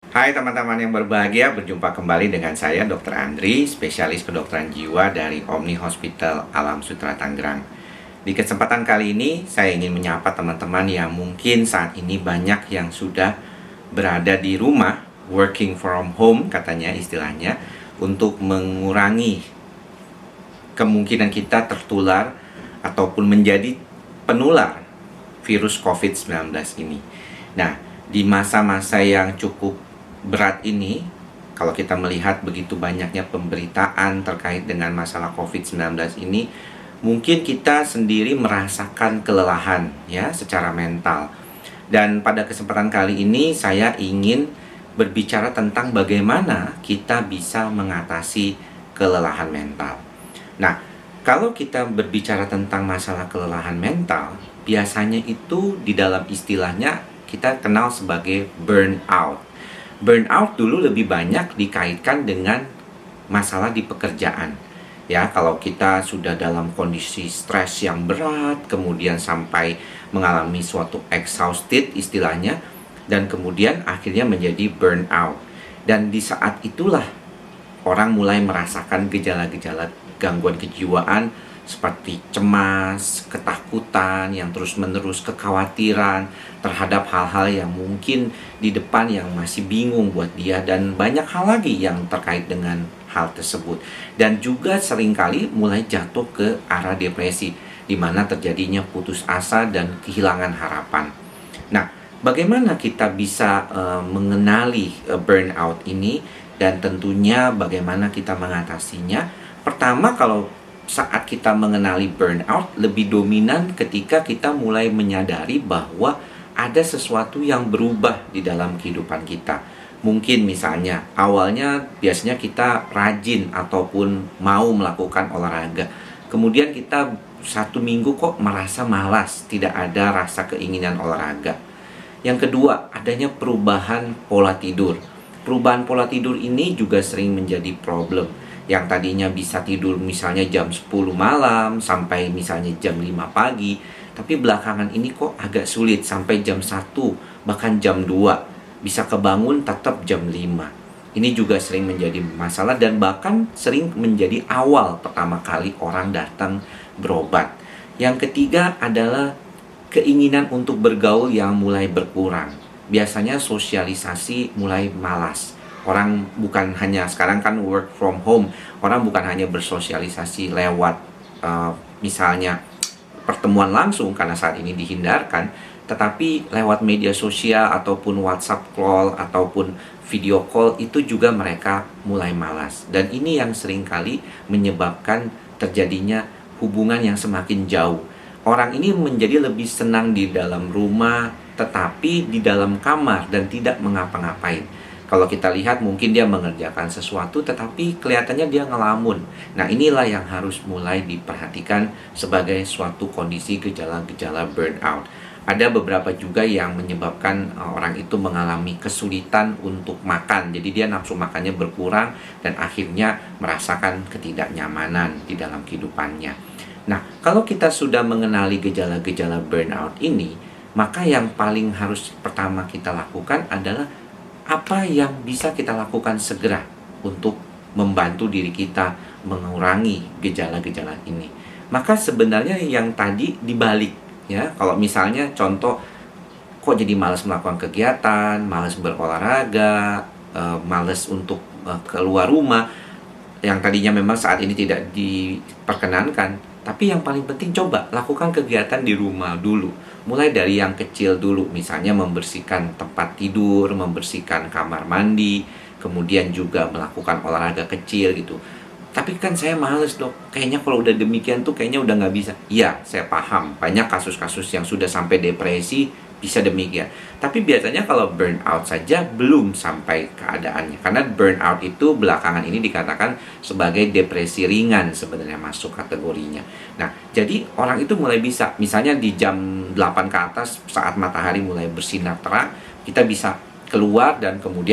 Hai teman-teman yang berbahagia, berjumpa kembali dengan saya Dr. Andri, spesialis kedokteran jiwa dari Omni Hospital Alam Sutera Tangerang. Di kesempatan kali ini, saya ingin menyapa teman-teman yang mungkin saat ini banyak yang sudah berada di rumah, working from home katanya istilahnya, untuk mengurangi kemungkinan kita tertular ataupun menjadi penular virus COVID-19 ini. Nah, di masa-masa yang cukup berat ini, kalau kita melihat begitu banyaknya pemberitaan terkait dengan masalah COVID-19 ini, mungkin kita sendiri merasakan kelelahan ya secara mental. Dan pada kesempatan kali ini saya ingin berbicara tentang bagaimana kita bisa mengatasi kelelahan mental. Nah, kalau kita berbicara tentang masalah kelelahan mental, biasanya itu di dalam istilahnya kita kenal sebagai burnout. Burnout dulu lebih banyak dikaitkan dengan masalah di pekerjaan. Ya, kalau kita sudah dalam kondisi stres yang berat, kemudian sampai mengalami suatu exhausted istilahnya, dan kemudian akhirnya menjadi burnout. Dan di saat itulah orang mulai merasakan gejala-gejala gangguan kejiwaan seperti cemas, ketakutan yang terus-menerus, kekhawatiran terhadap hal-hal yang mungkin di depan yang masih bingung buat dia, dan banyak hal lagi yang terkait dengan hal tersebut. Dan juga seringkali mulai jatuh ke arah depresi, di mana terjadinya putus asa dan kehilangan harapan. Nah, bagaimana kita bisa mengenali burnout ini, dan tentunya bagaimana kita mengatasinya? Pertama, kalau saat kita mengenali burnout, lebih dominan ketika kita mulai menyadari bahwa ada sesuatu yang berubah di dalam kehidupan kita. Mungkin misalnya awalnya biasanya kita rajin ataupun mau melakukan olahraga, kemudian kita 1 minggu kok merasa malas, tidak ada rasa keinginan olahraga. Yang kedua, adanya perubahan pola tidur. Perubahan pola tidur ini juga sering menjadi problem. Yang tadinya bisa tidur misalnya jam 10 malam sampai misalnya jam 5 pagi, tapi belakangan ini kok agak sulit sampai jam 1, bahkan jam 2. Bisa kebangun tetap jam 5. Ini juga sering menjadi masalah dan bahkan sering menjadi awal pertama kali orang datang berobat. Yang ketiga adalah keinginan untuk bergaul yang mulai berkurang. Biasanya sosialisasi mulai malas. Orang bukan hanya, sekarang kan work from home, orang bukan hanya bersosialisasi lewat misalnya pertemuan langsung karena saat ini dihindarkan, tetapi lewat media sosial ataupun WhatsApp call ataupun video call itu juga mereka mulai malas. Dan ini yang seringkali menyebabkan terjadinya hubungan yang semakin jauh. Orang ini menjadi lebih senang di dalam rumah, tetapi di dalam kamar dan tidak mengapa-ngapain. Kalau kita lihat mungkin dia mengerjakan sesuatu tetapi kelihatannya dia ngelamun. Nah, inilah yang harus mulai diperhatikan sebagai suatu kondisi gejala-gejala burnout. Ada beberapa juga yang menyebabkan orang itu mengalami kesulitan untuk makan. Jadi dia nafsu makannya berkurang dan akhirnya merasakan ketidaknyamanan di dalam kehidupannya. Nah, kalau kita sudah mengenali gejala-gejala burnout ini, maka yang paling harus pertama kita lakukan adalah apa yang bisa kita lakukan segera untuk membantu diri kita mengurangi gejala-gejala ini. Maka sebenarnya yang tadi dibalik ya, kalau misalnya contoh kok jadi malas melakukan kegiatan, malas berolahraga, malas untuk keluar rumah, yang tadinya memang saat ini tidak diperkenankan, tapi yang paling penting coba lakukan kegiatan di rumah dulu. Mulai dari yang kecil dulu, misalnya membersihkan tempat tidur, membersihkan kamar mandi, kemudian juga melakukan olahraga kecil gitu. Tapi kan saya males dok, kayaknya kalau udah demikian tuh kayaknya udah nggak bisa. Iya, saya paham, banyak kasus-kasus yang sudah sampai depresi bisa demikian. Tapi biasanya kalau burnout saja belum sampai keadaannya. Karena burnout itu belakangan ini dikatakan sebagai depresi ringan sebenarnya masuk kategorinya. Nah, jadi orang itu mulai bisa, misalnya di jam 8 ke atas saat matahari mulai bersinar terang, kita bisa keluar dan kemudian